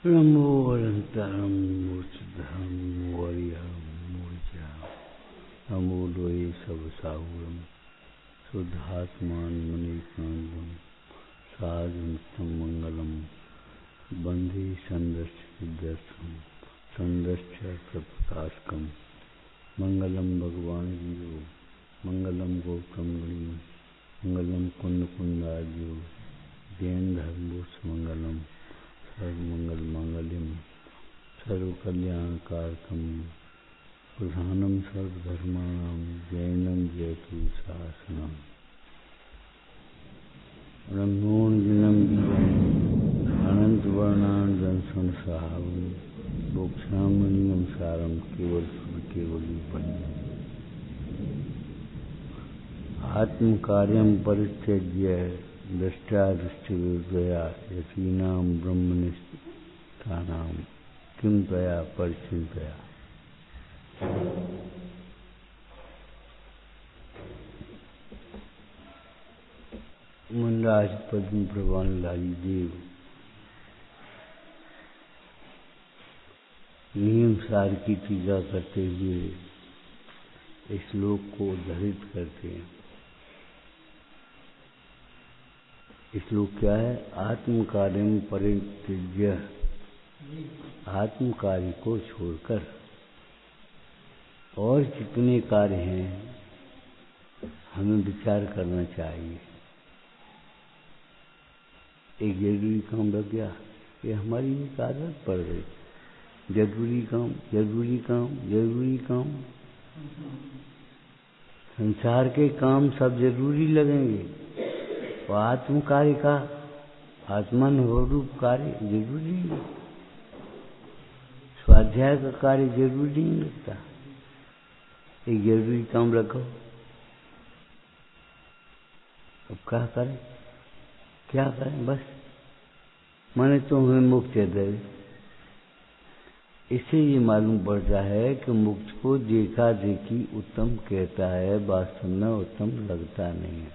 नमो अनंतरं मूर्तिधरं वरियं मूर्जा नमो लोये सब साहुरम शुद्धात्मान मुनिकांदम साधुतम मंगलम बंधे संदर्शम संदर्श प्रकाशकम मंगलम भगवान जीव मंगलम गौतम गणी मंगलम कुंद कुंदाजियो जैन धर्मोस मंगलम सर्वमंगल मांगल्यम सर्वकल्याणकारकम प्रधानम सर्वधर्माणां जैनम जयतु शासनम ब्रह्मोर्जिनम अनंत वर्णान जनसन साहवम मोक्षामलिंगम सारम केवल आत्म कार्यम परित्यज्य दृष्टा दृष्टि विदया यतीनां ब्रह्मनिष्ठानां किं तया परिचिन्तया। मुंडाज पद्म प्रवान लाली देव नियम सार की टीका करते हुए इस श्लोक को उद्धृत करते हैं। श्लोक क्या है? आत्म कार्यम परित्यज्य, आत्म कार्य को छोड़कर और जितने कार्य हैं हमें विचार करना चाहिए। एक जरूरी काम रह गया, ये हमारी एक आदत पड़ गई, जरूरी काम जरूरी काम जरूरी काम। संसार के काम सब जरूरी लगेंगे और आत्म कार्य का आत्मानुभव कार्य जरूरी नहीं, स्वाध्याय का कार्य जरूरी नहीं लगता। एक जरूरी काम रखो, अब क्या करें क्या करें, बस माने तो हमें मुक्ति दे। इससे ये मालूम पड़ता है कि मुक्त को देखा देखी उत्तम कहता है, वास्तव में उत्तम लगता नहीं है।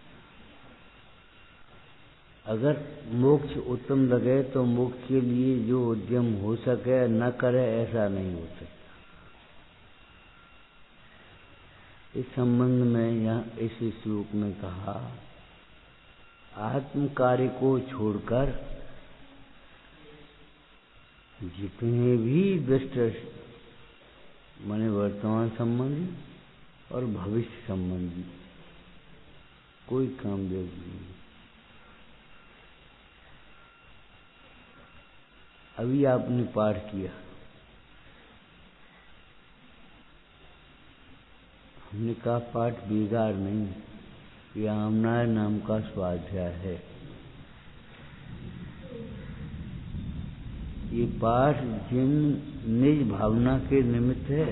अगर मोक्ष उत्तम लगे तो मोक्ष के लिए जो उद्यम हो सके न करे, ऐसा नहीं हो सकता। इस संबंध में यहाँ इस श्लोक में कहा, आत्म कार्य को छोड़कर जितने भी दृष्ट माने वर्तमान संबंधी और भविष्य संबंधी कोई काम जरूरी नहीं। अभी आपने पाठ किया, हमने कहा पाठ बेकार नहीं, ये आमनाय नाम का स्वाध्याय है। ये पाठ जिन निज भावना के निमित्त है,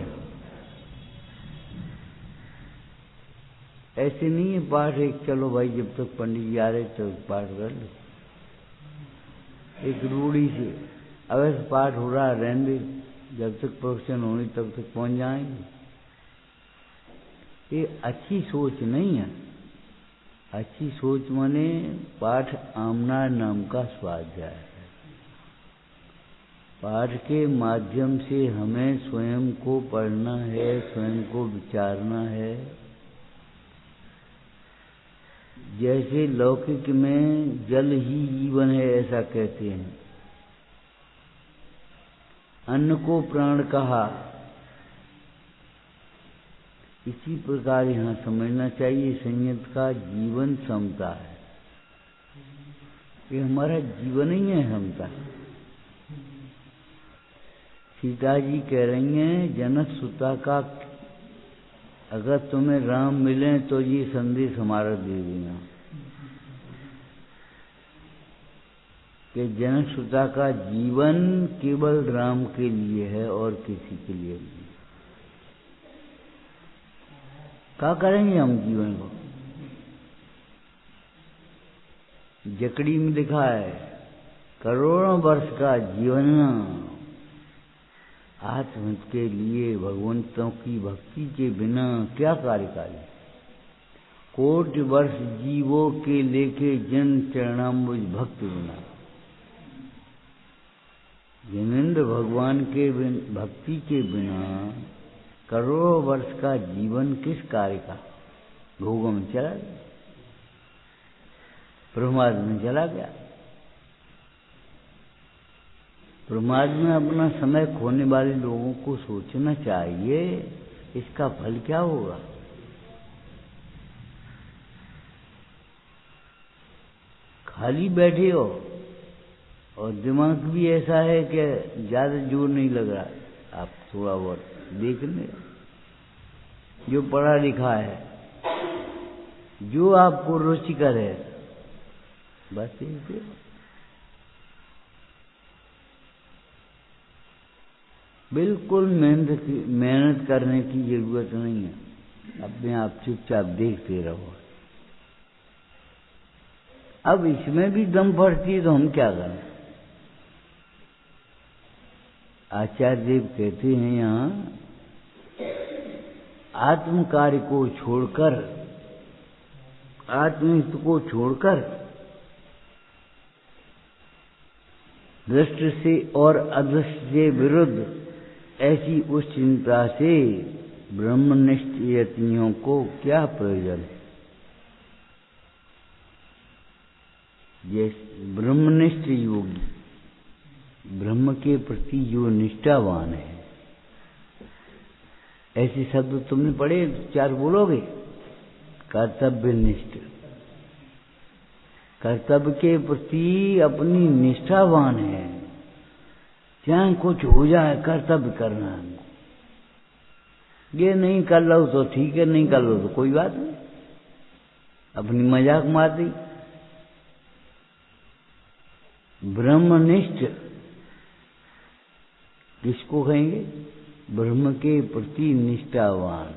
ऐसे नहीं है पाठ एक चलो भाई जब तक पंडित जी आ रहे तो पाठ कर लो, एक रूढ़ी से अब ऐसा पाठ हो रहा है, रहने जब तक प्रोफेशन होनी तब तक पहुंच जाएंगे। ये अच्छी सोच नहीं है। अच्छी सोच माने पाठ आमना नाम का स्वाध्याय है। पाठ के माध्यम से हमें स्वयं को पढ़ना है, स्वयं को विचारना है। जैसे लौकिक में जल ही जीवन है ऐसा कहते हैं, अन्न को प्राण कहा, इसी प्रकार यहाँ समझना चाहिए संयत का जीवन समता है। ये हमारा जीवन ही है समता। सीता जी कह रही हैं जनक सुता का, अगर तुम्हें राम मिले तो ये संदेश हमारा दे देना कि जनक सुता का जीवन केवल राम के लिए है और किसी के लिए नहीं। क्या करेंगे हम जीवन को? जकड़ी में लिखा है करोड़ों वर्ष का जीवन आत्महित के लिए भगवंतों की भक्ति के बिना क्या कार्यकारी। कोटि वर्ष जीवों के लेके जन चरणाम्बुज भक्त बिना। जिनेंद्र भगवान के भक्ति के बिना करोड़ों वर्ष का जीवन किस कार्य का? भोगों में चला गया, प्रमाद में चला गया। प्रमाद में अपना समय खोने वाले लोगों को सोचना चाहिए इसका फल क्या होगा। खाली बैठे हो और दिमाग भी ऐसा है कि ज्यादा जोर नहीं लग रहा, आप थोड़ा बहुत देख लें। जो पढ़ा लिखा है, जो आपको रुचिकर है, बस ये बिल्कुल मेहनत करने की जरूरत नहीं है। अपने आप चुपचाप देखते रहो। अब इसमें भी दम पड़ती है तो हम क्या करें? आचार्य देव कहते हैं यहाँ, आत्म कार्य को छोड़कर, आत्महित को छोड़कर दृष्टि से और अदृष्ट से विरुद्ध ऐसी उस चिंता से ब्रह्मनिष्ठ यतियों को क्या प्रयोजन है? जैसे ब्रह्मनिष्ठ योगी, ब्रह्म के प्रति जो निष्ठावान है, ऐसे शब्द तुमने पढ़े, चार बोलोगे। कर्तव्यनिष्ठ, कर्तव्य के प्रति अपनी निष्ठावान है, चाहे कुछ हो जाए कर्तव्य करना है। ये नहीं कर लो तो ठीक है, नहीं कर लो तो कोई बात नहीं, अपनी मजाक मार दी। ब्रह्मनिष्ठ किसको कहेंगे? ब्रह्म के प्रति निष्ठावान।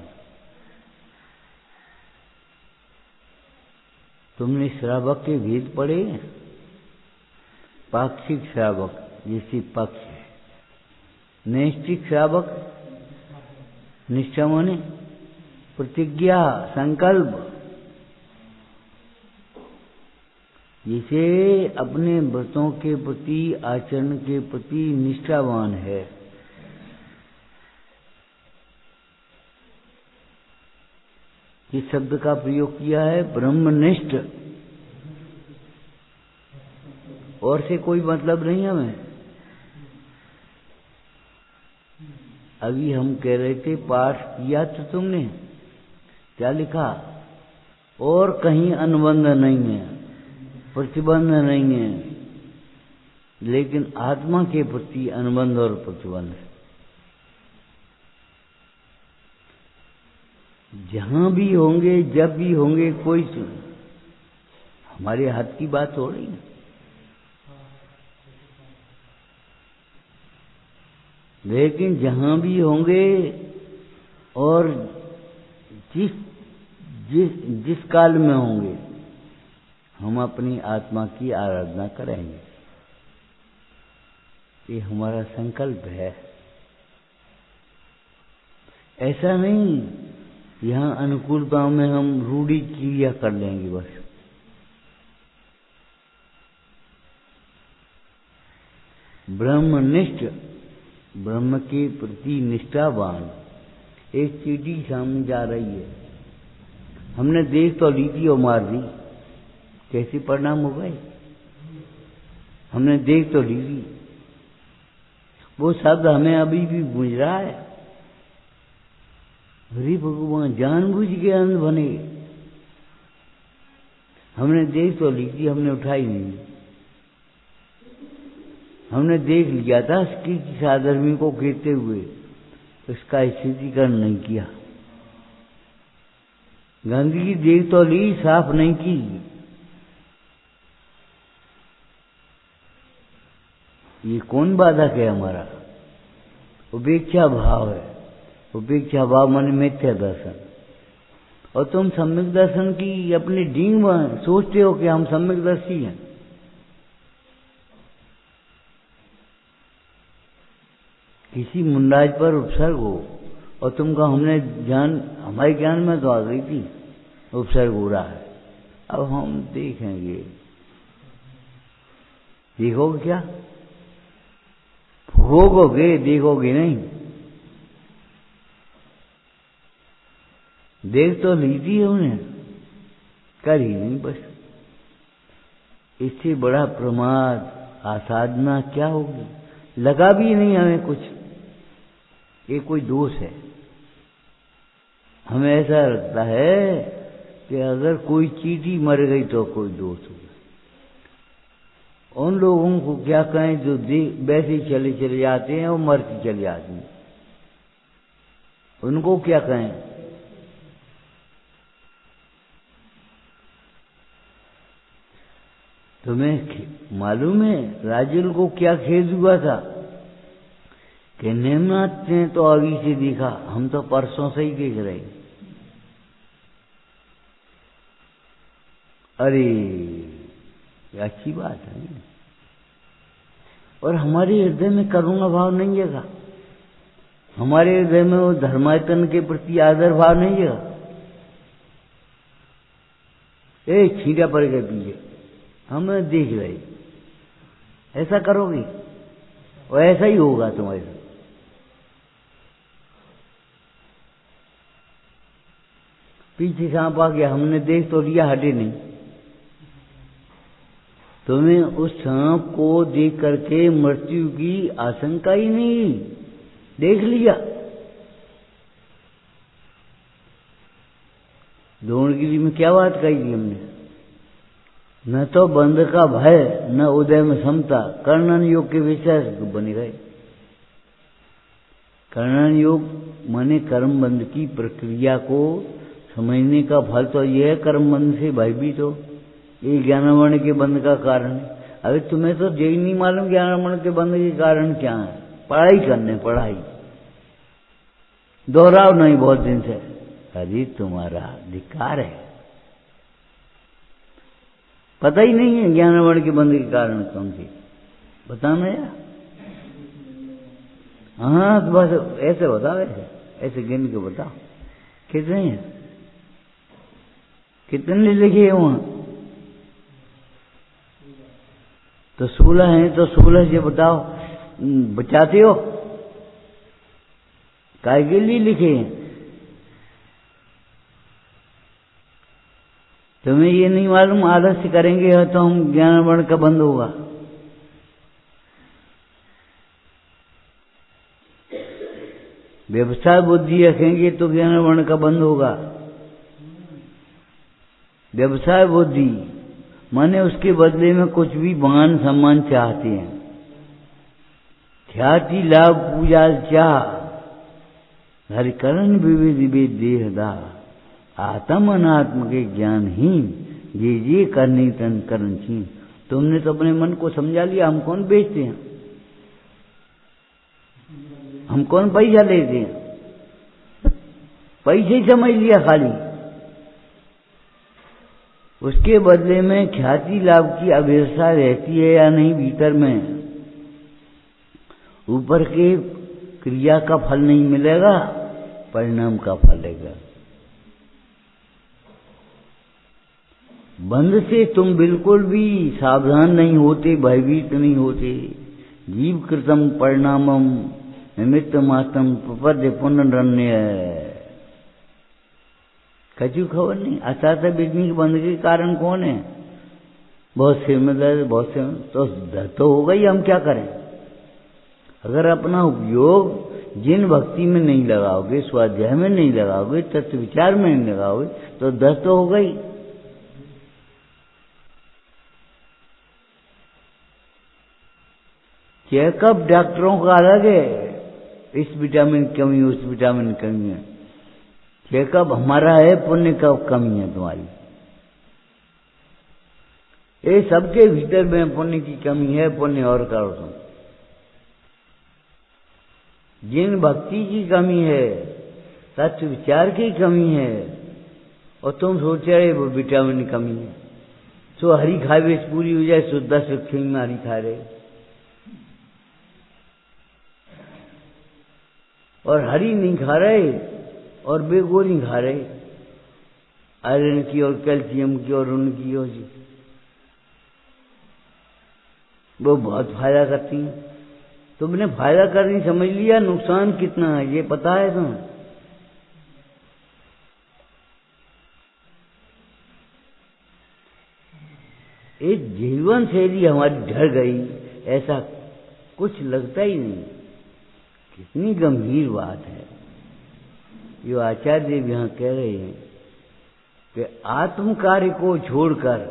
तुमने श्रावक के भेद पढ़े? पाक्षिक श्रावक जैसे पक्ष है, नैष्ठिक श्रावक निष्ठा माने प्रतिज्ञा, संकल्प, जिसे अपने व्रतों के प्रति, आचरण के प्रति निष्ठावान है। इस शब्द का प्रयोग किया है ब्रह्मनिष्ठ, और से कोई मतलब नहीं हमें। अभी हम कह रहे थे, पाठ किया तो तुमने, क्या लिखा? और कहीं अनुबंध नहीं है, प्रतिबंध नहीं है, लेकिन आत्मा के प्रति अनुबंध और प्रतिबंध है। जहां भी होंगे, जब भी होंगे, कोई हमारे हाथ की बात हो रही है। लेकिन जहां भी होंगे और जिस काल में होंगे, हम अपनी आत्मा की आराधना करेंगे। ये हमारा संकल्प है। ऐसा नहीं यहाँ अनुकूलता में हम रूढ़ी क्रिया कर लेंगे बस। ब्रह्मनिष्ठ, ब्रह्म के प्रति निष्ठावान। एक चीटी सामने जा रही है, हमने देख तो ली थी और मार दी, कैसे परिणाम हो गए? हमने देख तो ली थी, वो शब्द हमें अभी भी गूंज रहा है, हरि भगवान जानबूझ के अंध बने। हमने देख तो ली थी, हमने उठाई नहीं। हमने देख लिया था उसकी साधर्मी को गिरते हुए, उसका स्थितिकरण नहीं किया। गंदगी देख तो ली, साफ नहीं की। ये कौन बाधक है? हमारा उपेक्षा भाव है। उपेक्षा भाव माने मिथ्या दर्शन। और तुम सम्यक दर्शन की अपनी डींग सोचते हो कि हम सम्यकदर्शी हैं। किसी मुंडाज पर उपसर्ग हो और तुम कहो हमने ज्ञान, हमारे ज्ञान में तो आ गई थी, उपसर्ग हो रहा है। अब हम देखेंगे, देखोगे क्या? भोगोगे, देखोगे नहीं। देख तो ली थी हमने, कर ही नहीं बस। इससे बड़ा प्रमाद आसाधना क्या होगी? लगा भी नहीं हमें कुछ, ये कोई दोष है। हमें ऐसा लगता है कि अगर कोई चींटी मर गई तो कोई दोष होगा। उन लोगों को क्या कहें जो वैसे ही चले जाते हैं और मरती चली जाती हैं, उनको क्या कहें? तुम्हें मालूम है राजुल को क्या खेद हुआ था कि नेमनाथ ने तो अभी से देखा, हम तो परसों से ही देख रहे हैं। अरे ये अच्छी बात है। और हमारे हृदय में करुणा भाव नहीं है, हमारे हृदय में वो धर्मायतन के प्रति आदर भाव नहीं है। एक छींटा पड़ गए पीछे, हम देख रहे, ऐसा करोगे और ऐसा ही होगा तुम्हारे साथ। पीछे सांप आ गया, हमने देख तो लिया, हटे नहीं। तुम्हें उस सांप को देख करके मृत्यु की आशंका ही नहीं, देख लिया। द्रोणगिरी में क्या बात कही थी हमने? न तो बंध का भय, न उदय में समता, कर्णन योग के विषय बने गए। कर्णन योग माने कर्म बंध की प्रक्रिया को समझने का फल तो यह है, कर्म बंध से भयभीत हो, ये ज्ञानवर्ण के बंध का कारण है। अभी तुम्हें तो यही नहीं मालूम ज्ञानवर्ण के बंध के कारण क्या है। पढ़ाई करने, पढ़ाई दोहराओ नहीं बहुत दिन से, अरे तुम्हारा धिक्कार है, पता ही नहीं है ज्ञानवर्ण के बंध के कारण कौन सी, बताना यार। हाँ तो बस ऐसे बताओ, ऐसे गिन के बताओ कितने हैं, कितने लिखे हैं वहां? तो 16 हैं, तो 16 से बताओ, बचाते हो काय के लिए लिखे हैं? तुम्हें ये नहीं मालूम आलस्य करेंगे तो हम ज्ञानवर्ण का बंद होगा। व्यवसाय बुद्धि रखेंगे तो ज्ञानवर्ण का बंद होगा। व्यवसाय बुद्धि माने उसके बदले में कुछ भी मान सम्मान चाहते हैं, ख्याति लाभ पूजा चाह, हरिकरण विविध विविध देहदा, आत्म अनात्म के ज्ञानहीन, ये करनी तन करण छीन। तुमने तो अपने मन को समझा लिया, हम कौन बेचते हैं, हम कौन पैसा लेते हैं, पैसे ही समझ लिया खाली। उसके बदले में ख्याति लाभ की अभिलाषा रहती है या नहीं भीतर में, ऊपर के क्रिया का फल नहीं मिलेगा, परिणाम का फल लेगा। बंध से तुम बिल्कुल भी सावधान नहीं होते, भयभीत नहीं होते। जीव कृतम परिणामम निमित्त मात्रम प्रपद्य पुनरन्य, कचू खबर नहीं। अचानक बिजली के बंद के कारण कौन है? बहुत सिर में दर्द, बहुत सिर में, तो दर्द तो हो गई, हम क्या करें? अगर अपना उपयोग जिन भक्ति में नहीं लगाओगे, स्वाध्याय में नहीं लगाओगे, तत्व विचार में नहीं लगाओगे, तो दर्द तो हो गई। चेकअप डॉक्टरों का अलग है, इस विटामिन की कमी, उस विटामिन की कमी है। चेकअप हमारा है, पुण्य का कमी है तुम्हारी। ये सबके भीतर में पुण्य की कमी है, पुण्य और करो तुम। जिन भक्ति की कमी है, सत्य विचार की कमी है, और तुम सोच रहे वो विटामिन की कमी है, तो हरी खावे पूरी हो जाए, सो 10 लक्ष्मी में हरी खा रहे, और हरी नहीं खा रहे और बेगो नहीं खा रहे, आयरन की और कैल्शियम की और उनकी और जी, वो बहुत फायदा करती हैं। तुमने फायदा करनी समझ लिया, नुकसान कितना है ये पता है तुम्हें? एक जीवन शैली हमारी ढल गई, ऐसा कुछ लगता ही नहीं। कितनी गंभीर बात है। जो आचार्य देव यहाँ कह रहे हैं कि आत्म कार्य को छोड़कर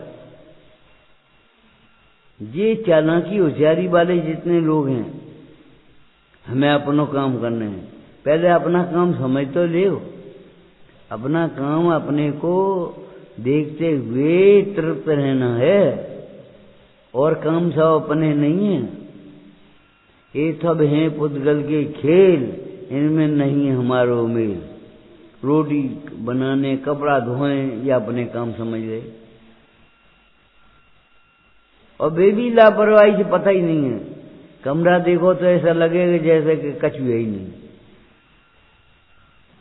ये चालाकी होशियारी वाले जितने लोग हैं, हमें अपना काम करना है। पहले अपना काम समझ तो ले, अपना काम अपने को देखते हुए तृप्त रहना है, और काम सब अपने नहीं है। ये सब हैं पुद्गल के खेल, इनमें नहीं है हमारो मेल। रोटी बनाने, कपड़ा धोएं, या अपने काम समझ ले, और वे भी लापरवाही से पता ही नहीं है। कमरा देखो तो ऐसा लगेगा जैसे कि कछु है ही नहीं,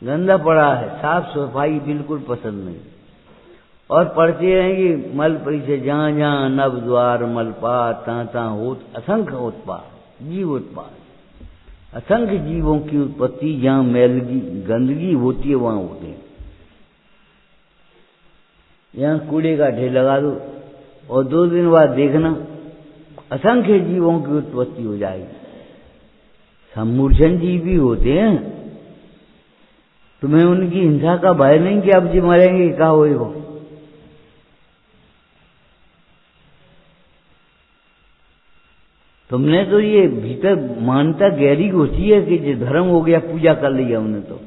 गंदा पड़ा है, साफ सफाई बिल्कुल पसंद नहीं। और पढ़ते हैं कि मल परी से जहाँ जहाँ नव द्वार मलपात, तहाँ तहाँ होत असंख्य उत्पात, जीव उत्पात। असंख्य जीवों की उत्पत्ति जहाँ मैल की गंदगी होती है वहां होते हैं। यहाँ कूड़े का ढेर लगा दो और 2 दिन बाद देखना असंख्य जीवों की उत्पत्ति हो जाएगी। सब मूर्छन जीव भी होते हैं। तुम्हें उनकी हिंसा का भय नहीं कि अब जी मरेंगे, क्या होएगा? तुमने तो ये भीतर मानता गहरी होती है कि जो धर्म हो गया, पूजा कर लिया हमने, तो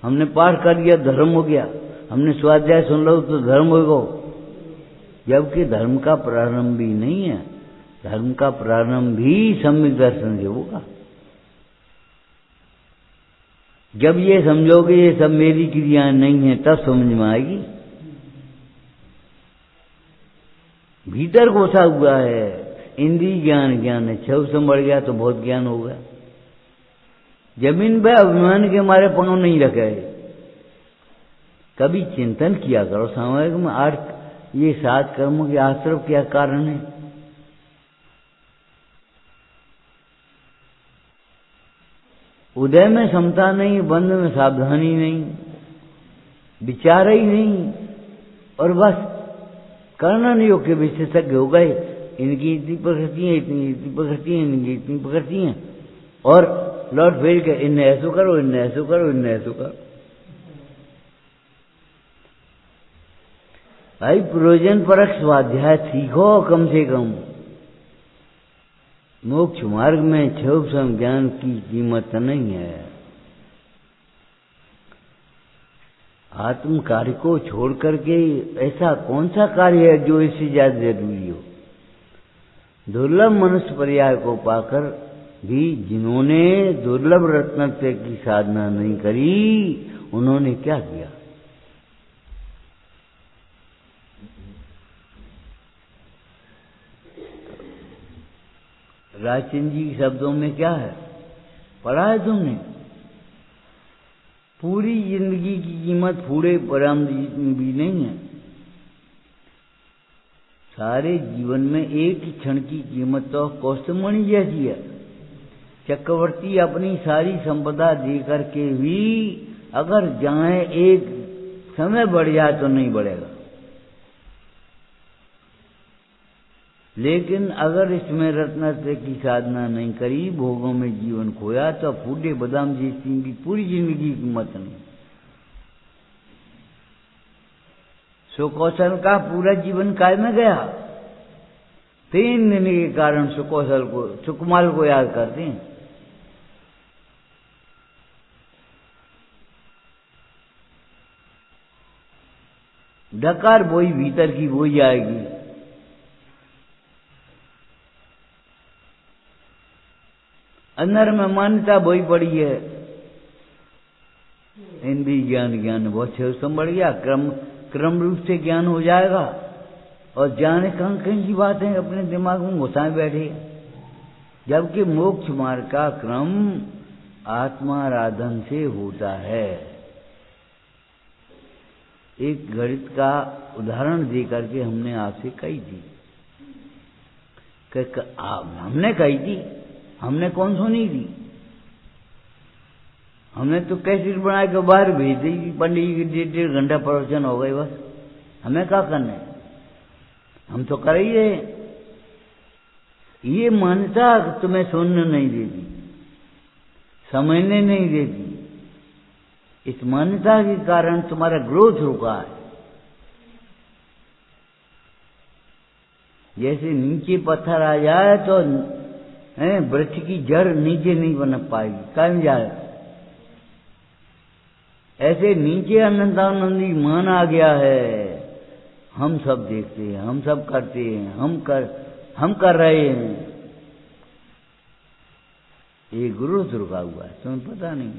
हमने पाठ कर लिया धर्म हो गया, हमने स्वाध्याय सुन लो तो धर्म होगा। जबकि धर्म का प्रारंभ भी नहीं है। धर्म का प्रारंभ भी सम्यक दर्शन से होगा। जब ये समझोगे ये सब मेरी क्रियाएं नहीं है, तब समझ में आएगी। भीतर घुसा हुआ है इंद्रिय ज्ञान, ज्ञान है। 6 से बढ़ गया तो बहुत ज्ञान हो गया। जमीन पे अभिमान के मारे पांव नहीं रखे। कभी चिंतन किया करो सामयिक में 8 ये 7 कर्मों के आश्रय क्या कारण है। उदय में समता नहीं, बंध में सावधानी नहीं, विचार ही नहीं, और बस कर्णन योग के विशेषज्ञ हो गए। इनकी इतनी प्रकृति है, इतनी प्रकृति है, इनकी इतनी प्रकृति है, और लौट फेर के इन्हें ऐसो करो, इन्हें ऐसो करो, इन्हें ऐसो करो। भाई प्रयोजन परक स्वाध्याय सीखो कम से कम। मोक्ष मार्ग में क्षोभ ज्ञान की कीमत नहीं है। आत्म कार्य को छोड़ करके ऐसा कौन सा कार्य है जो इससे ज्यादा जरूरी हो। दुर्लभ मनुष्य पर्याय को पाकर भी जिन्होंने दुर्लभ रत्नत्व की साधना नहीं करी, उन्होंने क्या किया? राजचंद जी के शब्दों में क्या है, पढ़ा है तुमने? पूरी जिंदगी की कीमत फूड़े परामद जितनी भी नहीं है। सारे जीवन में एक ही क्षण की कीमत तो कौस्तुभमणि जैसी है। चक्रवर्ती अपनी सारी संपदा देकर के भी अगर जाए एक समय बढ़ जाए तो नहीं बढ़ेगा, लेकिन अगर इसमें रत्नत्व की साधना नहीं करी, भोगों में जीवन खोया, तो फूटे बादाम जैसी की पूरी जिंदगी की कीमत नहीं। सुकौशल का पूरा जीवन काय में गया। 3 दिन के कारण सुकौशल को, सुकुमाल को याद करते हैं। डकार बोई भीतर की बोई जाएगी। अंदर में मान्यता बोई पड़ी है। हिंदी ज्ञान, ज्ञान बहुत बढ़ गया, क्रम रूप से ज्ञान हो जाएगा, और जाने कहीं की बातें अपने दिमाग में घुसाए बैठे। जबकि मोक्ष मार्ग का क्रम आत्माराधन से होता है। एक गणित का उदाहरण देकर के हमने आपसे कही थी, हमने कही थी हमने कौन सुनी थी? हमने तो कैसेट बना के बाहर भेज दी, पंडित जी की 1.5 घंटा प्रवचन हो गई, बस। हमें क्या करना है? हम तो कर ही रहे। ये मान्यता तुम्हें सुनने नहीं देती, समझने नहीं देती। इस मान्यता के कारण तुम्हारा ग्रोथ रुका है। जैसे नीचे पत्थर आ जाए तो वृक्ष की जड़ नीचे नहीं बन पाएगी, कहीं जाए। ऐसे नीचे अनंतानंदी मान आ गया है। हम सब देखते हैं, हम सब करते हैं, हम कर रहे हैं। ये गुरु रुका हुआ है, तुम्हें पता नहीं।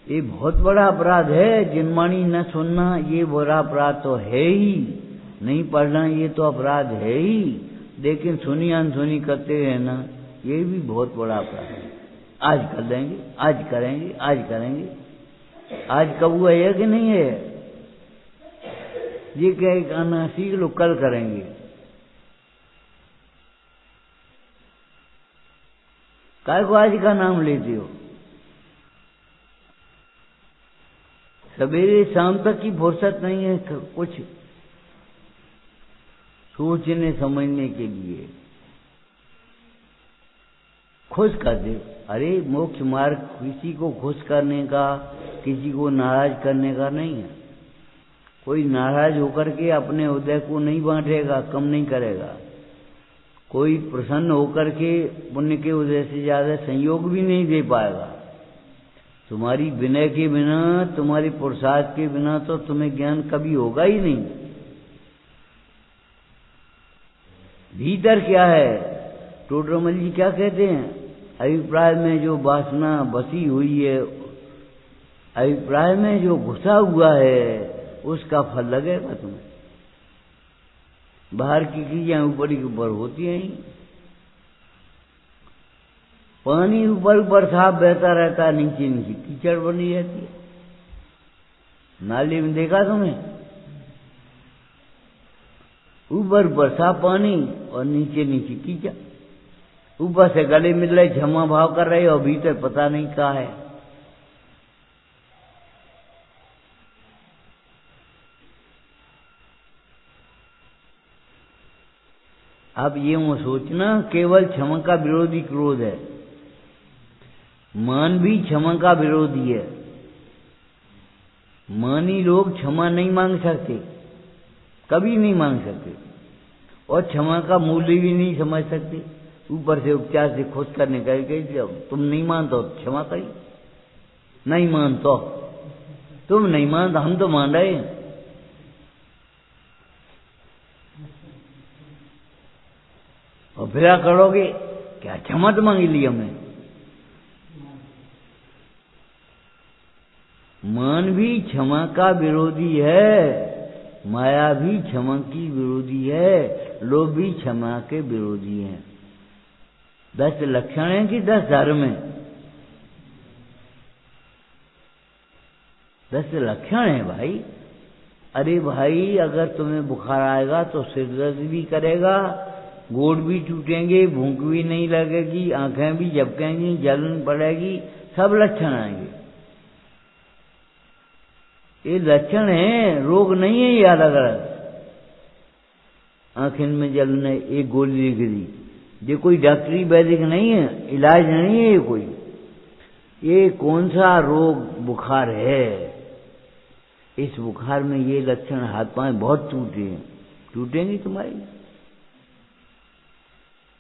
ये बहुत बड़ा अपराध है। जिनवाणी न सुनना ये बड़ा अपराध तो है ही। नहीं पढ़ना ये तो अपराध है ही, लेकिन सुनी अनसुनी करते हैं ना, ये भी बहुत बड़ा अपराध है। आज कर देंगे, आज करेंगे, आज करेंगे। आज कब हुआ है कि नहीं है? ये क्या आना सीख लो, कल करेंगे। काय को आज का नाम लेते हो? सवेरे शाम तक की फुर्सत नहीं है कुछ सोचने समझने के लिए। खुश कर दे। अरे मोक्ष मार्ग किसी को खुश करने का, किसी को नाराज करने का नहीं है। कोई नाराज होकर के अपने उदय को नहीं बांटेगा, कम नहीं करेगा। कोई प्रसन्न होकर के पुण्य के उदय से ज्यादा संयोग भी नहीं दे पाएगा। तुम्हारी विनय के बिना, तुम्हारी पुरुषार्थ के बिना तो तुम्हें ज्ञान कभी होगा ही नहीं। भीतर क्या है? टोडरमल जी क्या कहते हैं? अभिप्राय में जो वासना बसी हुई है, अभिप्राय में जो घुसा हुआ है, उसका फल लगेगा तुम्हें। बाहर की चीजें ऊपर ही ऊपर होती हैं। पानी ऊपर ऊपर साफ बहता रहता है, नीचे नीचे कीचड़ बनी रहती है। नाली में देखा तुमने? ऊपर ऊपर साफ पानी और नीचे नीचे कीचड़। ऊपर से गले मिल रहे, क्षमा भाव कर रहे, और भीतर पता नहीं क्या है। अब ये वो सोचना, केवल क्षमा का विरोधी क्रोध है। मान भी क्षमा का विरोधी है। मानी लोग क्षमा नहीं मांग सकते, कभी नहीं मांग सकते, और क्षमा का मूल्य भी नहीं समझ सकते। ऊपर से उपचार से खुश करने का तुम नहीं मानते हो क्षमा करी, नहीं मानते तुम नहीं मानते, हम तो मान रहे हैं। और फिर करोगे क्या? क्षमा तो मांगी ली हमने। मान भी क्षमा का विरोधी है, माया भी क्षमा की विरोधी है, लोभ भी क्षमा के विरोधी है। 10 लक्षण हैं कि 10 धर्म हैं? 10 लक्षण है भाई। अरे भाई, अगर तुम्हें बुखार आएगा तो सिर दर्द भी करेगा, गोड़ भी टूटेंगे, भूख भी नहीं लगेगी, आंखें भी झपकेंगी, जलन पड़ेगी, सब लक्षण आएंगे। ये लक्षण है, रोग नहीं है ये अलग अलग। आंखें में जलन है, एक गोली लिख दी, ये कोई डॉक्टरी वैदिक नहीं है, इलाज नहीं है ये कोई। ये कौन सा रोग बुखार है? इस बुखार में ये लक्षण, हाथ पांव बहुत टूटे हैं, टूटेंगे तुम्हारी,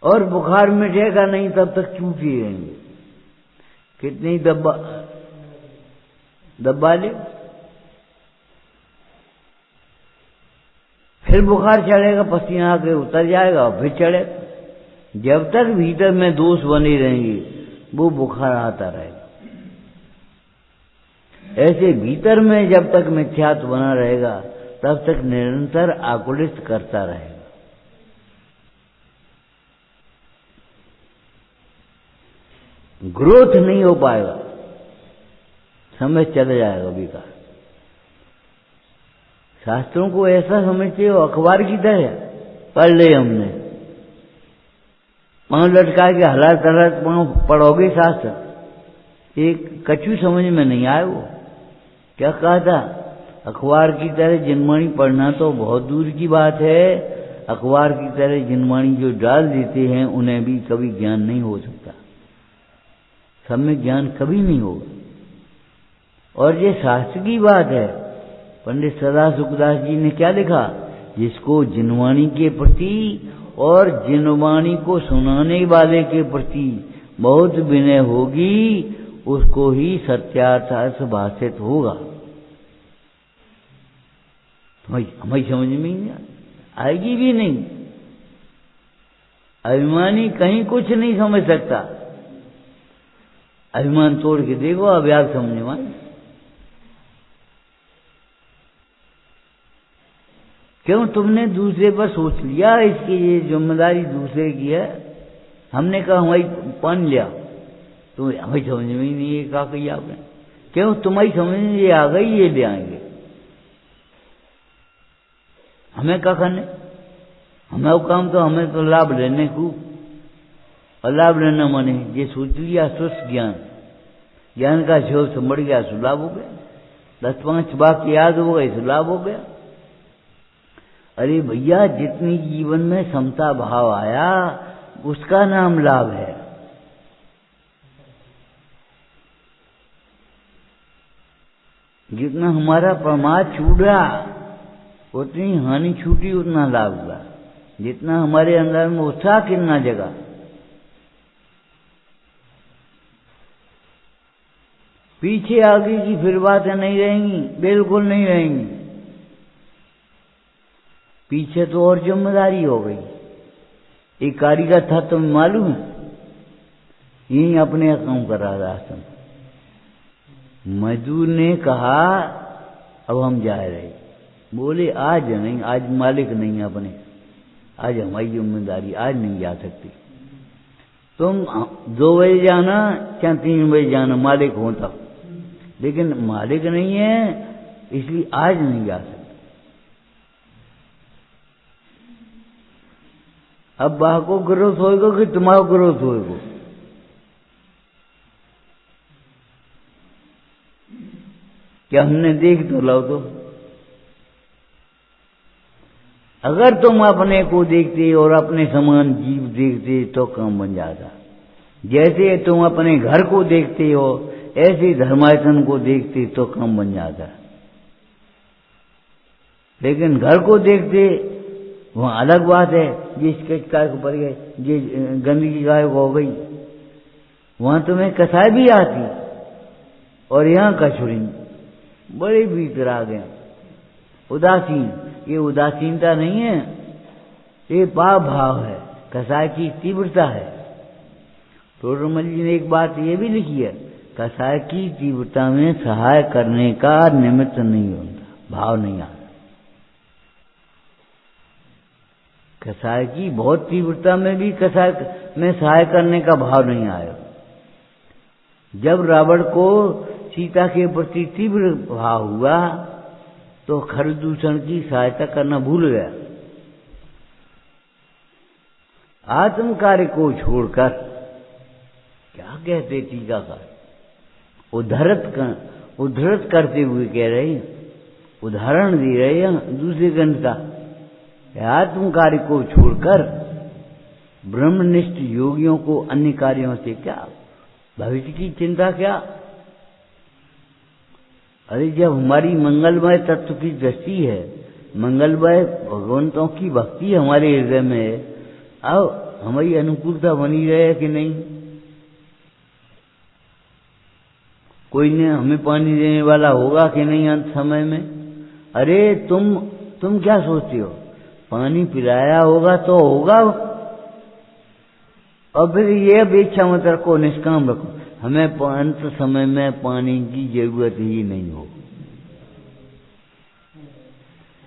और बुखार मिटेगा नहीं तब तक टूटे रहेंगे। कितनी दबा ले, फिर बुखार चढ़ेगा, पसीना आके उतर जाएगा, फिर चढ़ेगा। जब तक भीतर में दोष बने रहेंगे वो बुखार आता रहेगा। ऐसे भीतर में जब तक मिथ्यात्व बना रहेगा तब तक निरंतर आकुलित करता रहेगा। ग्रोथ नहीं हो पाएगा, समय चला जाएगा बेकार। शास्त्रों को ऐसा समझते हो अखबार की तरह पढ़ ले हमने, पांव लटका के हलात हलात पांव पढ़ोगे शास्त्र, एक कछु समझ में नहीं आया। वो क्या कहा था, अखबार की तरह जिनवाणी पढ़ना तो बहुत दूर की बात है, अखबार की तरह जिनवाणी जो डाल देते हैं उन्हें भी कभी ज्ञान नहीं हो सकता, सब में ज्ञान कभी नहीं होगा। और ये शास्त्र की बात है। पंडित सदा सुखदास जी ने क्या लिखा, जिसको जिनवाणी के प्रति और जिनवाणी को सुनाने वाले के प्रति बहुत विनय होगी, उसको ही सत्यार्थ भाषित होगा। हमें समझ में नहीं आएगी भी नहीं। अभिमानी कहीं कुछ नहीं समझ सकता। अभिमान तोड़ के देखो, अब आप समझने वाले। क्यों तुमने दूसरे पर सोच लिया, इसकी ये जिम्मेदारी दूसरे की है। हमने कहा हमारी पान लिया, तो हमें समझ में ही नहीं है कहा कही आपने। क्यों तुम्हारी समझ में ये आ गई, ये ले आएंगे। हमें क्या करने, हमें वो काम तो हमें तो लाभ लेने को, और लाभ लेना माने ये सोच लिया सुस्त ज्ञान, ज्ञान का झोल संभड़ गया सो लाभ हो गया, 10-5 वाक्य याद हो गए सो लाभ हो गया। अरे भैया जितनी जीवन में समता भाव आया उसका नाम लाभ है। जितना हमारा प्रमाद छूट रहा उतनी हानि छूटी, उतना लाभ हुआ। जितना हमारे अंदर में उत्साह कितना जगह, पीछे आगे की फिर बातें नहीं रहेंगी, बिल्कुल नहीं रहेंगी। पीछे तो और जिम्मेदारी हो गई। एक कारीगर था, तुम्हें मालूम है, यही अपने काम कर रहा था आश्रम। मजदूर ने कहा अब हम जा रहे, बोले आज नहीं, आज मालिक नहीं है अपने, आज हमारी जिम्मेदारी, आज नहीं जा सकती। तुम 2 बजे जाना क्या 3 बजे जाना, मालिक हो तब, लेकिन मालिक नहीं है इसलिए आज नहीं जा सकते। अब बाह को ग्रोथ होएगा कि तुम्हारा ग्रोथ होएगा। क्या हमने देख तो लो, तो अगर तुम अपने को देखते और अपने समान जीव देखते तो काम बन जाता। जैसे तुम अपने घर को देखते हो ऐसे धर्मायतन को देखते तो काम बन जाता। लेकिन घर को देखते वहां अलग बात है, जिसके काय को पड़ गए, जिस गंदगी गाय हो गई, वहां तुम्हें कसाई भी आती और यहाँ कछुरी, बड़े भीतर आ गए। उदासीन, ये उदासीनता नहीं है, ये पाप भाव है, कसाई की तीव्रता है। टोडरमल जी ने एक बात ये भी लिखी है, कसाई की तीव्रता में सहाय करने का निमित्त नहीं होता, भाव नहीं आता। कसाई की बहुत तीव्रता में भी कसाई में सहाय करने का भाव नहीं आया। जब रावण को सीता के प्रति तीव्र भाव हुआ तो खरदूषण की सहायता करना भूल गया। आत्म कार्य को छोड़कर क्या कहते टीकाकार, उद्धृत करते हुए कह रहे हैं, उदाहरण दे रहे हैं दूसरे ग्रंथ का, आत्म कार्य को छोड़कर ब्रह्मनिष्ठ योगियों को अन्य कार्यों से क्या, भविष्य की चिंता क्या। अरे जब हमारी मंगलमय तत्व की दृष्टि है, मंगलमय भगवंतों की भक्ति हमारे हृदय में है, अब हमारी अनुकूलता बनी रहे कि नहीं। कोई ने हमें पानी देने वाला होगा कि नहीं अंत समय में। अरे तुम क्या सोचते हो, पानी पिलाया होगा तो होगा, और फिर ये अपेक्षा मत रखो, निष्काम रखो हमें अंत समय में पानी की जरूरत ही नहीं हो।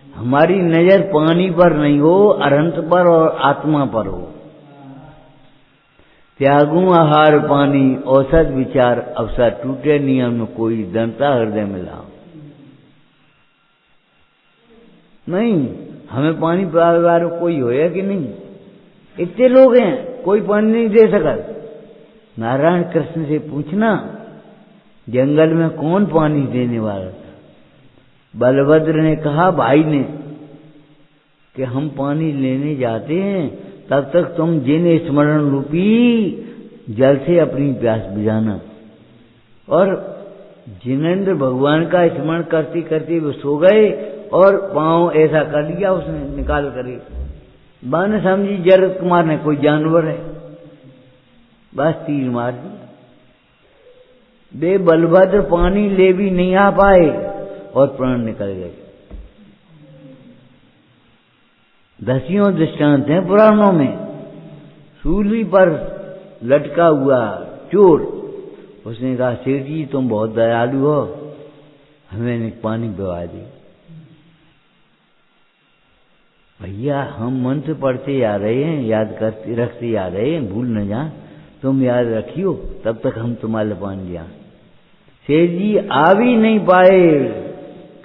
हमारी नजर पानी पर नहीं हो, अनंत पर और आत्मा पर हो। त्यागू आहार पानी औसत विचार अवसर, टूटे नियम कोई दंता हृदय में लाओ। नहीं, हमें पानी पिलाने वाला कोई होया कि नहीं? इतने लोग हैं, कोई पानी नहीं दे सका। नारायण कृष्ण से पूछना जंगल में कौन पानी देने वाला था? बलभद्र ने कहा भाई ने कि हम पानी लेने जाते हैं, तब तक तुम जिन स्मरण रूपी जल से अपनी प्यास बुझाना। और जिनेंद्र भगवान का स्मरण करते करते वो सो गए और पांव ऐसा कर लिया उसने निकाल कर। बाने समझी जरत कुमार ने कोई जानवर है, बस तीर मार दिया। वे बलभद्र पानी ले भी नहीं आ पाए और प्राण निकल गए। दसियों दृष्टांत हैं पुराणों में। सूली पर लटका हुआ चोर, उसने कहा सेठ जी तुम बहुत दयालु हो, हमें पानी पिला दी। भैया हम मंत्र पढ़ते आ रहे हैं, याद करते रखते आ रहे हैं, भूल न जा, तुम याद रखियो, तब तक हम तुम्हारे पानी लिया। सेठ जी आ भी नहीं पाए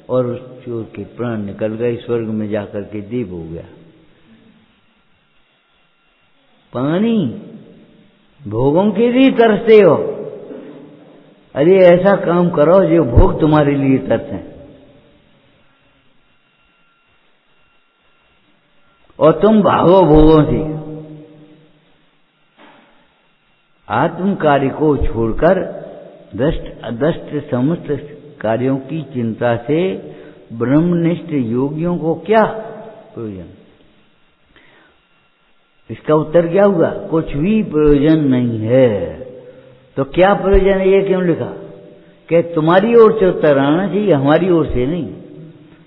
और उस चोर के प्राण निकल गए, स्वर्ग में जाकर के देव हो गया। पानी भोगों के लिए तरसते हो, अरे ऐसा काम करो जो भोग तुम्हारे लिए तरसे और तुम भागो भोगों से। आत्म कार्य को छोड़कर दृष्ट अदृष्ट समस्त कार्यों की चिंता से ब्रह्मनिष्ठ योगियों को क्या प्रयोजन? इसका उत्तर क्या हुआ? कुछ भी प्रयोजन नहीं है। तो क्या प्रयोजन है, ये क्यों लिखा? कि तुम्हारी ओर से उत्तर आना चाहिए, हमारी ओर से नहीं।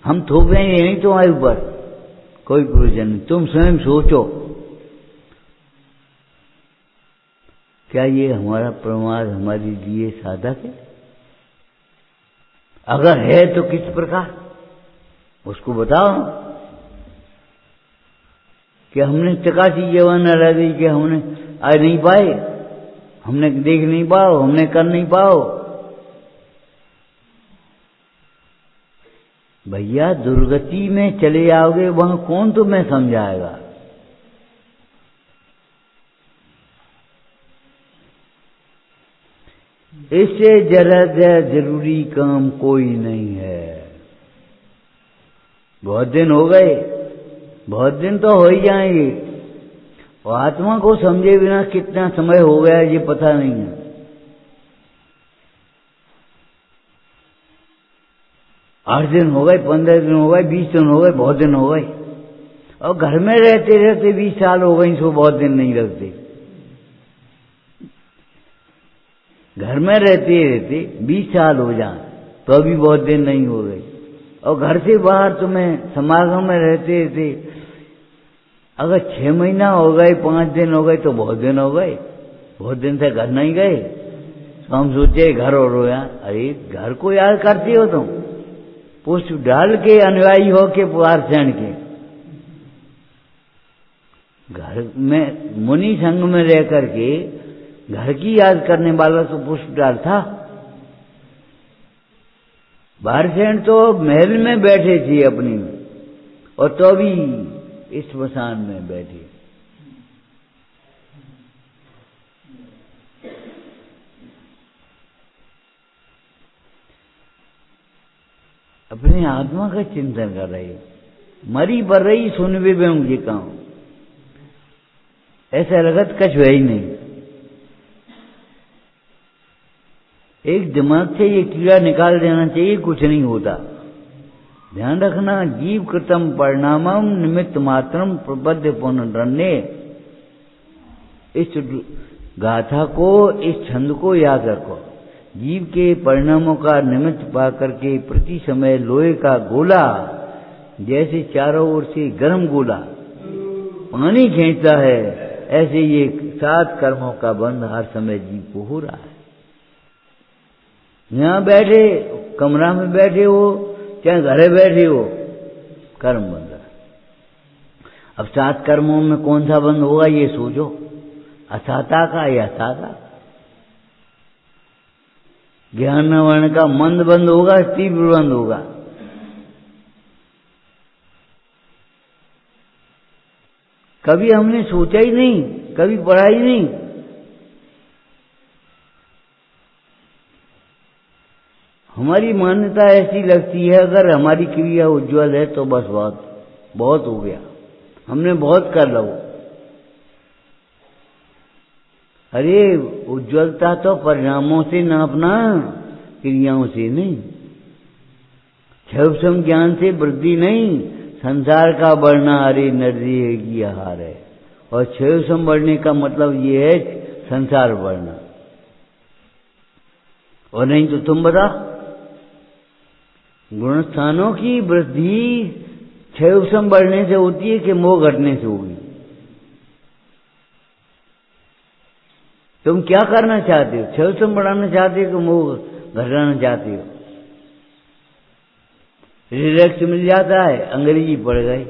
हम थोप रहे हैं नहीं तुम्हारे ऊपर, कोई प्रयोजन नहीं। तुम स्वयं सोचो, क्या ये हमारा प्रमाद हमारे लिए साधक है? अगर है तो किस प्रकार, उसको बताओ। कि हमने चकासी जवान रह दी कि हमने आ नहीं पाए, हमने देख नहीं पाओ, हमने कर नहीं पाओ। भैया दुर्गति में चले आओगे, वहां कौन तुम्हें समझाएगा? इससे जरूरी काम कोई नहीं है। बहुत दिन हो गए, बहुत दिन तो हो ही जाएंगे, और आत्मा को समझे बिना कितना समय हो गया ये पता नहीं है। आठ दिन हो गए, 15 दिन हो गए, 20 दिन हो गए, बहुत दिन हो गए। और घर में रहते रहते 20 साल हो गए, इसको बहुत दिन नहीं लगते। घर में रहते रहते 20 साल हो जाए तो अभी बहुत दिन नहीं हो गए। और घर से बाहर तुम्हें समागम में रहते रहते अगर 6 महीना हो गए, 5 दिन हो गए तो बहुत दिन हो गए। बहुत दिन से घर नहीं गए तो हम सोचे घर और रोया। अरे घर को याद करते हो तुम, पुष्प डाल के अनुयायी हो के पार्षण के। घर में मुनि संग में रह करके घर की याद करने वाला तो पुष्प डाल था। पार्षण तो महल में बैठे थे अपनी, और तो भी इस स्मशान में बैठे। अपने आत्मा का चिंतन कर रहे हो। मरी बर रही सुनवे में ये कहूं, ऐसा लगत कछ है ही नहीं। एक दिमाग से ये कीड़ा निकाल देना चाहिए, कुछ नहीं होता। ध्यान रखना, जीव कृतम परिणामम निमित्त मात्रम प्रबद्ध पुनरन्य। इस गाथा को, इस छंद को याद रखो। जीव के परिणामों का निमित्त पाकर के प्रति समय लोहे का गोला जैसे चारों ओर से गर्म गोला पानी खींचता है, ऐसे ये 7 कर्मों का बंध हर समय जीव को हो रहा है। यहां बैठे, कमरा में बैठे हो, चाहे घरे बैठे हो, कर्म बंध है। अब 7 कर्मों में कौन सा बंद होगा ये सोचो, असाता का या साता? ज्ञान वर्ण का मंद बंद होगा, तीव्र बंद होगा। कभी हमने सोचा ही नहीं, कभी पढ़ा ही नहीं। हमारी मान्यता ऐसी लगती है, अगर हमारी क्रिया उज्ज्वल है तो बस बहुत हो गया, हमने बहुत कर लो। अरे उज्ज्वलता तो परिणामों से नापना, क्रियाओं से नहीं। क्षयसम ज्ञान से वृद्धि नहीं, संसार का बढ़ना अरे नरदेह की आहार है। और क्षयसम बढ़ने का मतलब ये है संसार बढ़ना, और नहीं तो तुम बता, गुणस्थानों की वृद्धि क्षयसम बढ़ने से होती है कि मोह घटने से होगी? तुम क्या करना चाहते हो? क्षयसम बढ़ाना चाहते हो कि मोह घटाना चाहते हो? रिलैक्स मिल जाता है, अंग्रेजी पढ़ गए,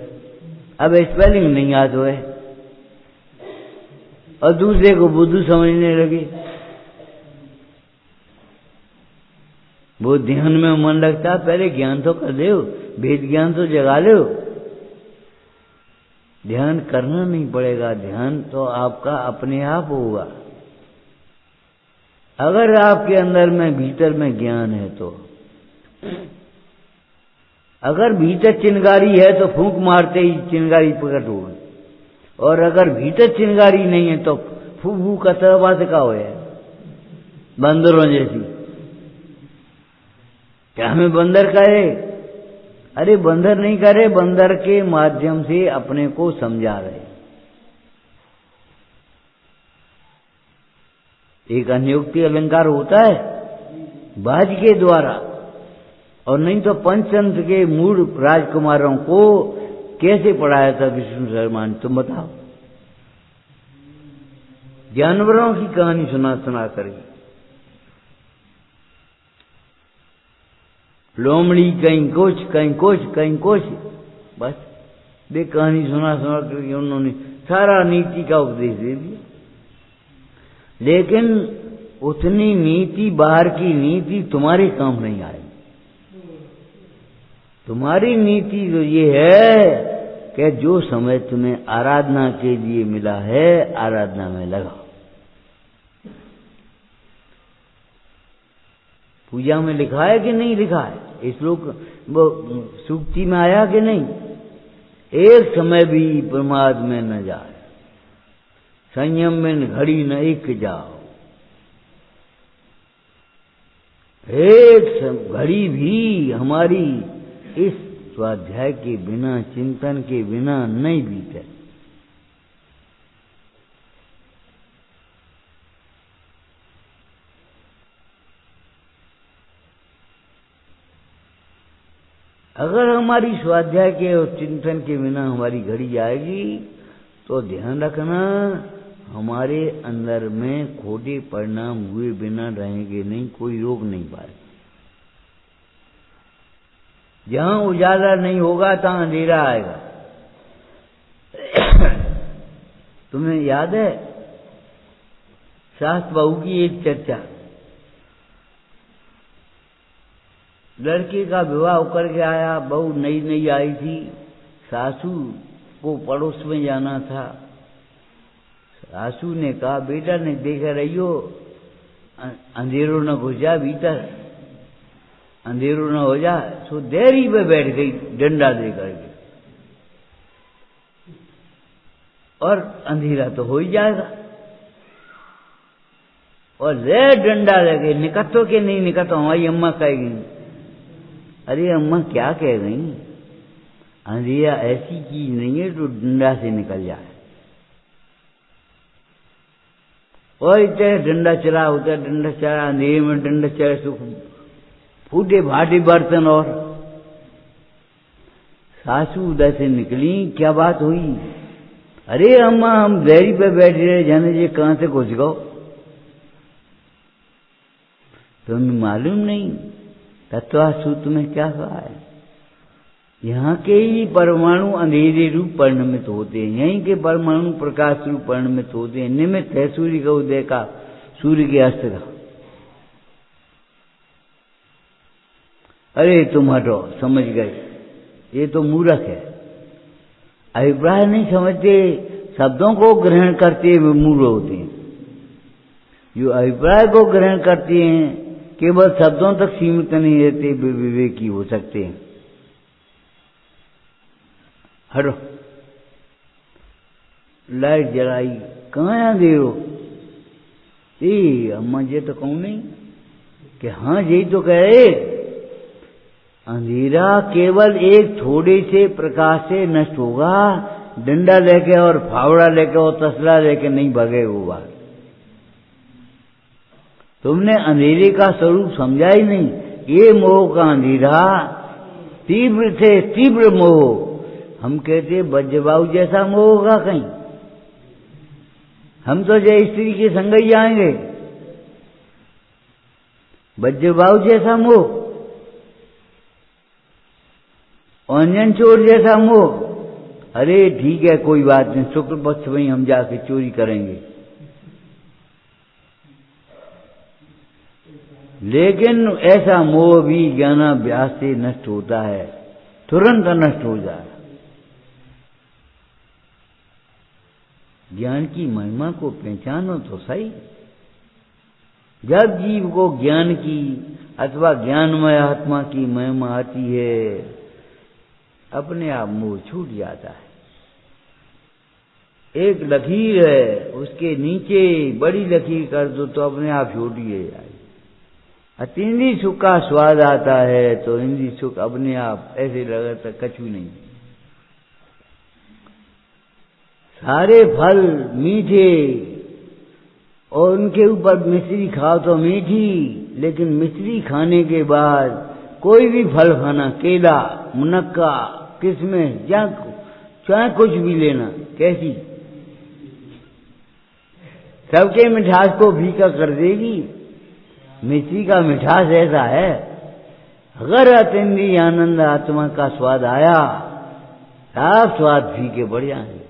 अब स्पेलिंग नहीं याद हुए और दूसरे को बुद्धू समझने लगे। वो ध्यान में मन लगता, पहले ज्ञान तो कर दो, वेद ज्ञान तो जगा लो। ध्यान करना नहीं पड़ेगा, ध्यान तो आपका अपने आप होगा अगर आपके अंदर में भीतर में ज्ञान है तो। अगर भीतर चिंगारी है तो फूंक मारते ही चिंगारी प्रकट होगी, और अगर भीतर चिंगारी नहीं है तो फूक फूक का तरवा से का होया, बंदरों जैसी। क्या हमें बंदर कहे? अरे बंदर नहीं करे, बंदर के माध्यम से अपने को समझा रहे। एक अन्योक्ति अलंकार होता है बाज के द्वारा, और नहीं तो पंचतंत्र के मूल राजकुमारों को कैसे पढ़ाया था विष्णु शर्मा ने, तुम बताओ? जानवरों की कहानी सुना करेगी। लोमड़ी कहीं कुछ कहीं कुछ कहीं कुछ, बस वे कहानी सुना करके उन्होंने सारा नीति का उपदेश दे दिया। लेकिन उतनी नीति, बाहर की नीति तुम्हारे काम नहीं आएगी। तुम्हारी नीति तो ये है कि जो समय तुम्हें आराधना के लिए मिला है, आराधना में लगाओ। पूजा में लिखा है कि नहीं लिखा है? इस श्लोक वो सूक्ति में आया कि नहीं? एक समय भी प्रमाद में न जाए, संयम में घड़ी न एक जाओ। एक घड़ी भी हमारी इस स्वाध्याय के बिना, चिंतन के बिना नहीं बीते। अगर हमारी स्वाध्याय के और चिंतन के बिना हमारी घड़ी जाएगी तो ध्यान रखना, हमारे अंदर में खोटे परिणाम हुए बिना रहेंगे नहीं, कोई रोक नहीं पाएगा। जहां उजाला नहीं होगा तहां अंधेरा आएगा। तुम्हें याद है सास बहू की एक चर्चा? लड़के का विवाह होकर के आया, बहू नई नई आई थी, सासू को पड़ोस में जाना था। सासू ने कहा, बेटा ने देखा रहियो, अंधेरों न घुस जा भीतर, अंधेरों न हो जा। सो देरी पे बैठ गई डंडा दे करके, और अंधेरा तो हो ही जाएगा। और ले डंडा लगे, निकतो के नहीं निकतो, हमारी अम्मा कहेगी। अरे अम्मा क्या कह गई? अंधेरा ऐसी चीज नहीं है जो डंडा से निकल जाए। और इतने डंडा चला होता, डंडा चला, अंधेरे में डंडा चला, सुख फूटे भाटे बर्तन। और सासू उधर से निकली, क्या बात हुई? अरे अम्मा हम देरी पे बैठे रहे, जाने जे कहां से घुस गो। तुम्हें मालूम नहीं तत्वासूत्र में क्या कहा है? यहाँ के ही परमाणु अंधेरे रूप परिणमित होते हैं, यहीं के परमाणु प्रकाश रूप परिणमित होते हैं। निमित्त है सूर्य का उदय का, सूर्य के अस्त का। अरे तुम हटो, समझ गए, ये तो मूर्ख है, अभिप्राय नहीं समझते। शब्दों को ग्रहण करते हुए मूढ़ होते हैं। जो अभिप्राय को ग्रहण करते हैं केवल शब्दों तक सीमित नहीं रहते, वे विवेकी हो सकते हैं। हटो, लाइट जलाई, कहाँ अंधेर हो? अम्मा जी तो कहूँ नहीं कि हाँ यही तो कह रहे, अंधेरा केवल एक थोड़े से प्रकाश से नष्ट होगा, डंडा लेके और फावड़ा लेके और तसला लेके नहीं भगे वो बात। तुमने अंधेरे का स्वरूप समझा ही नहीं। ये मोह का अंधेरा तीव्र से तीव्र मोह। हम कहते बज्रबाहु जैसा मोह होगा कहीं? हम तो जय स्त्री के संग ही जाएंगे। बज्रबाहु जैसा मोह, अंजन चोर जैसा मोह। अरे ठीक है, कोई बात नहीं, शुक्ल पक्ष में हम जाके चोरी करेंगे, लेकिन ऐसा मोह भी ज्ञानाभ्यास से नष्ट होता है, तुरंत नष्ट हो जाए। ज्ञान की महिमा को पहचानो तो सही। जब जीव को ज्ञान की अथवा ज्ञानमय आत्मा की महिमा आती है, अपने आप मोह छूट जाता है। एक लकीर है, उसके नीचे बड़ी लकीर कर दो तो अपने आप छोटी हो जाएगी। इंद्रिय सुख का स्वाद आता है तो इंद्रिय सुख अपने आप ऐसे लगता कछु नहीं। सारे फल मीठे और उनके ऊपर मिश्री खाओ तो मीठी, लेकिन मिश्री खाने के बाद कोई भी फल खाना, केला, मुनक्का, किशमिश, चाहे कुछ भी लेना, कैसी सबके मिठास को फीका कर देगी। मिश्री का मिठास ऐसा है, अगर अतीन्द्रिय आनंद आत्मा का स्वाद आया, सब स्वाद फीके पड़ जाएंगे।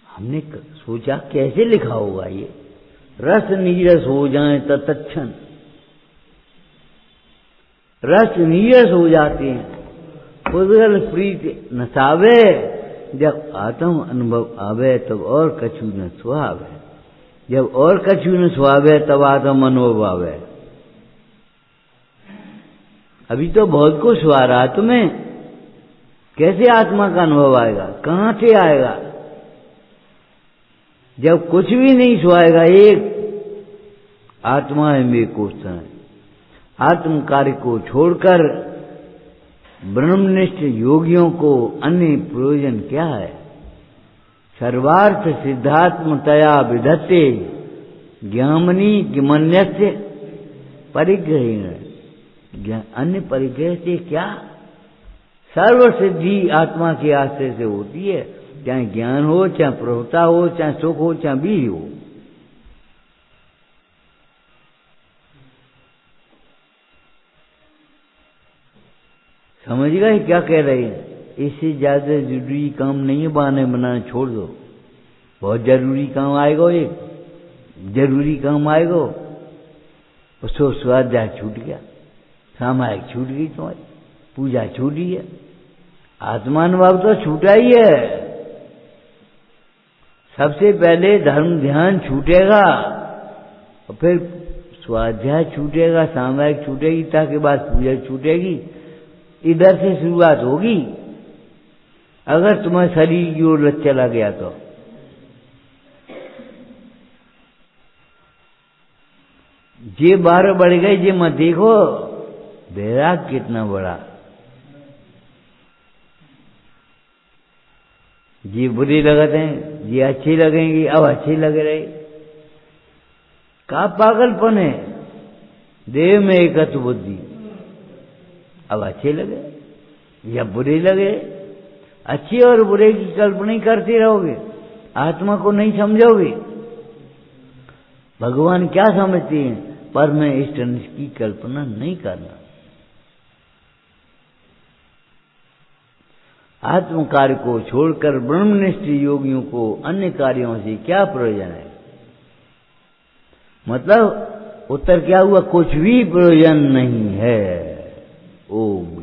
हमने सोचा कैसे लिखा होगा ये, रस नीरस हो जाए तत्क्षण, रस नीरस हो जाते हैं। उदगल प्रीत नसावे, जब आत्म अनुभव आवे तब और कछु न सुहावे, जब और कछु न सुहावे तब आत्म अनुभव आवे। अभी तो बहुत कुछ हुआ रहा तुम्हें, कैसे आत्मा का अनुभव आएगा? कहां से आएगा? जब कुछ भी नहीं सुहाएगा, एक आत्मा है में कोष्ठन। आत्म कार्य को छोड़कर ब्रह्मनिष्ठ योगियों को अन्य प्रयोजन क्या है? सर्वार्थ सिद्धात्मतया विधत्ते ज्ञामनी किमन्यस्य परिग्रहेण। अन्य परिग्रह से क्या? सर्व सिद्धि आत्मा के आश्रय से होती है, चाहे ज्ञान हो, चाहे प्रभुता हो, चाहे सुख हो, चाहे बीज हो। समझ गए क्या कह रहे हैं? इससे ज्यादा जरूरी काम नहीं है, बहाने बनाना छोड़ दो। बहुत जरूरी काम आएगा, एक जरूरी काम आएगा, उसको स्वाध्याय छूट गया, सामायिक छूट गई, तुम्हारी पूजा छूटी है, आत्मानुभव तो छूटा ही है। सबसे पहले धर्म ध्यान छूटेगा और फिर स्वाध्याय छूटेगा, सामायिक छूटेगी, ताकि बाद पूजा छूटेगी। इधर से शुरुआत होगी। अगर तुम्हारे शरीर की ओर चला गया तो जे 12 बढ़ गए, जे मत देखो बैराग कितना बड़ा। ये बुरे लगते हैं, ये अच्छे लगेंगे, अब अच्छे लग रहे। का पागलपन है? देह में एकत्व बुद्धि, अब अच्छे लगे या बुरे लगे। अच्छे और बुरे की कल्पना ही करते रहोगे, आत्मा को नहीं समझोगे। भगवान क्या समझते हैं? पर मैं इष्ट अनिष्ट की कल्पना नहीं करना। आत्म कार्य को छोड़कर ब्रह्मनिष्ठ योगियों को अन्य कार्यों से क्या प्रयोजन है? मतलब उत्तर क्या हुआ? कुछ भी प्रयोजन नहीं है। ओम।